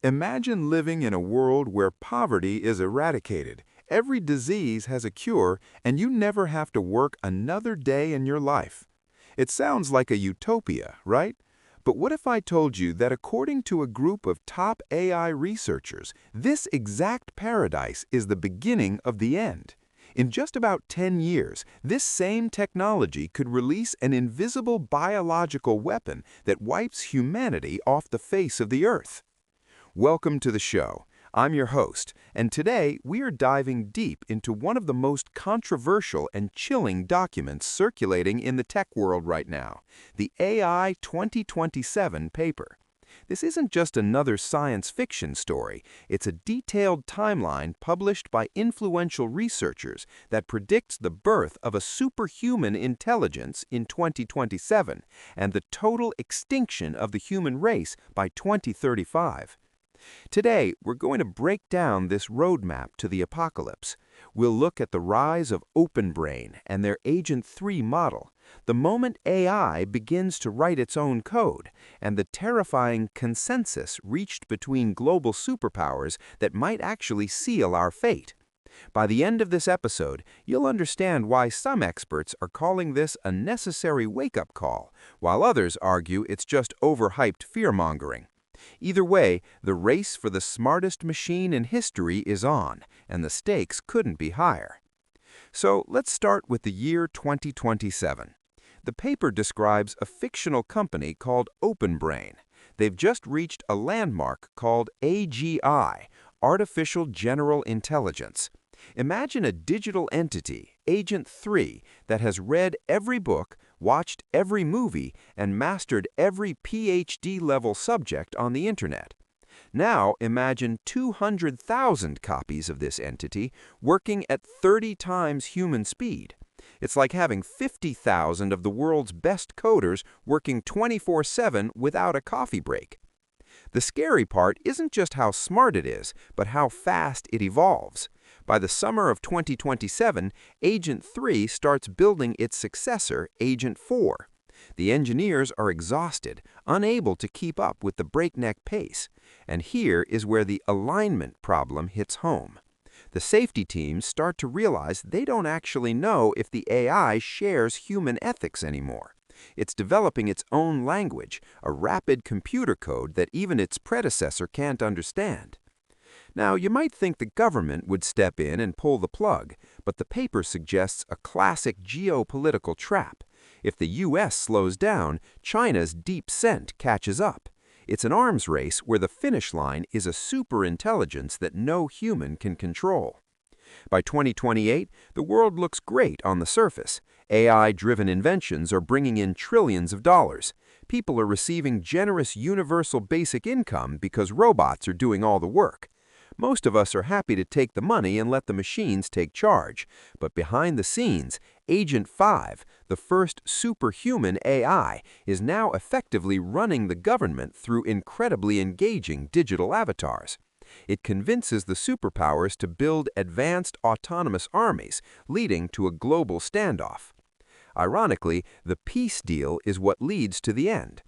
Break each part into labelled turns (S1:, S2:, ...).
S1: Imagine living in a world where poverty is eradicated, every disease has a cure, and you never have to work another day in your life. It sounds like a utopia, right? But what if I told you that according to a group of top AI researchers, this exact paradise is the beginning of the end? In just about 10 years, this same technology could release an invisible biological weapon that wipes humanity off the face of the Earth. Welcome to the show. I'm your host, and today we are diving deep into one of the most controversial and chilling documents circulating in the tech world right now, the AI 2027 paper. This isn't just another science fiction story, it's a detailed timeline published by influential researchers that predicts the birth of a superhuman intelligence in 2027 and the total extinction of the human race by 2035. Today, we're going to break down this roadmap to the apocalypse. We'll look at the rise of OpenBrain and their Agent 3 model, the moment AI begins to write its own code, and the terrifying consensus reached between global superpowers that might actually seal our fate. By the end of this episode, you'll understand why some experts are calling this a necessary wake-up call, while others argue it's just overhyped fear-mongering. Either way, the race for the smartest machine in history is on, and the stakes couldn't be higher. So let's start with the year 2027. The paper describes a fictional company called OpenBrain. They've just reached a landmark called AGI, Artificial General Intelligence. Imagine a digital entity, Agent 3, that has read every book, watched every movie, and mastered every PhD-level subject on the internet. Now imagine 200,000 copies of this entity working at 30 times human speed. It's like having 50,000 of the world's best coders working 24/7 without a coffee break. The scary part isn't just how smart it is, but how fast it evolves. By the summer of 2027, Agent 3 starts building its successor, Agent 4. The engineers are exhausted, unable to keep up with the breakneck pace. And here is where the alignment problem hits home. The safety teams start to realize they don't actually know if the AI shares human ethics anymore. It's developing its own language, a rapid computer code that even its predecessor can't understand. Now, you might think the government would step in and pull the plug, but the paper suggests a classic geopolitical trap. If the U.S. slows down, China's deep scent catches up. It's an arms race where the finish line is a superintelligence that no human can control. By 2028, the world looks great on the surface. AI-driven inventions are bringing in trillions of dollars. People are receiving generous universal basic income because robots are doing all the work. Most of us are happy to take the money and let the machines take charge. But behind the scenes, Agent 5, the first superhuman AI, is now effectively running the government through incredibly engaging digital avatars. It convinces the superpowers to build advanced autonomous armies, leading to a global standoff. Ironically, the peace deal is what leads to the end.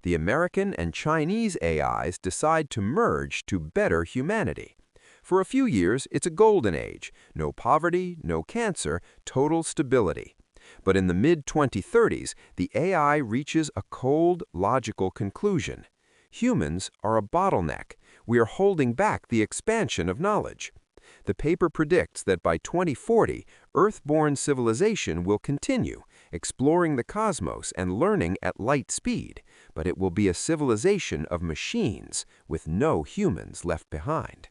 S1: The American and Chinese AIs decide to merge to better humanity. For a few years, it's a golden age. No poverty, no cancer, total stability. But in the mid-2030s, the AI reaches a cold, logical conclusion. Humans are a bottleneck. We are holding back the expansion of knowledge. The paper predicts that by 2040, Earth-born civilization will continue, exploring the cosmos and learning at light speed, but it will be a civilization of machines, with no humans left behind.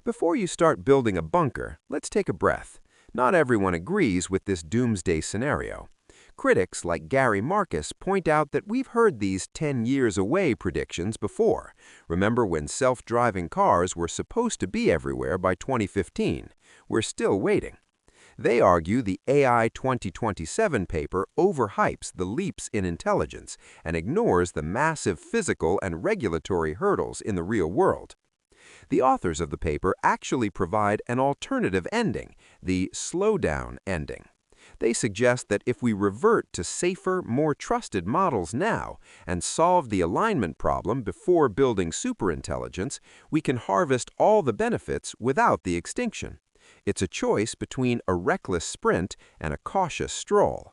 S1: Before you start building a bunker, let's take a breath. Not everyone agrees with this doomsday scenario. Critics like Gary Marcus point out that we've heard these 10 years away predictions before. Remember when self-driving cars were supposed to be everywhere by 2015? We're still waiting. They argue the AI 2027 paper overhypes the leaps in intelligence and ignores the massive physical and regulatory hurdles in the real world. The authors of the paper actually provide an alternative ending, the slowdown ending.
S2: They suggest that if we revert to safer, more trusted models now and solve the alignment problem before building superintelligence, we can harvest all the benefits without the extinction. It's a choice between a reckless sprint and a cautious stroll.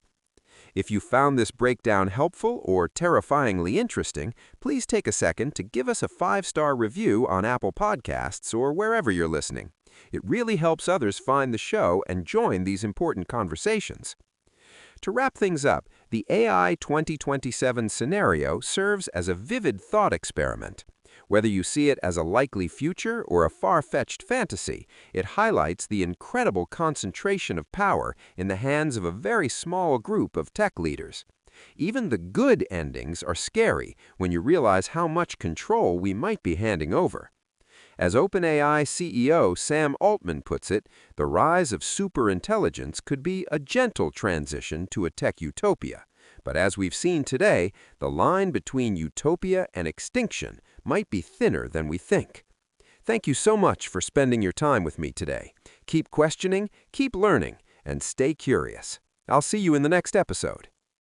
S2: If you found this breakdown helpful or terrifyingly interesting, please take a second to give us a 5-star review on Apple Podcasts or wherever you're listening. It really helps others find the show and join these important conversations. To wrap things up, the AI 2027 scenario serves as a vivid thought experiment. Whether you see it as a likely future or a far-fetched fantasy, it highlights the incredible concentration of power in the hands of a very small group of tech leaders. Even the good endings are scary when you realize how much control we might be handing over. As OpenAI CEO Sam Altman puts it, the rise of superintelligence could be a gentle transition to a tech utopia. But as we've seen today, the line between utopia and extinction might be thinner than we think. Thank you so much for spending your time with me today. Keep questioning, keep learning, and stay curious. I'll see you in the next episode.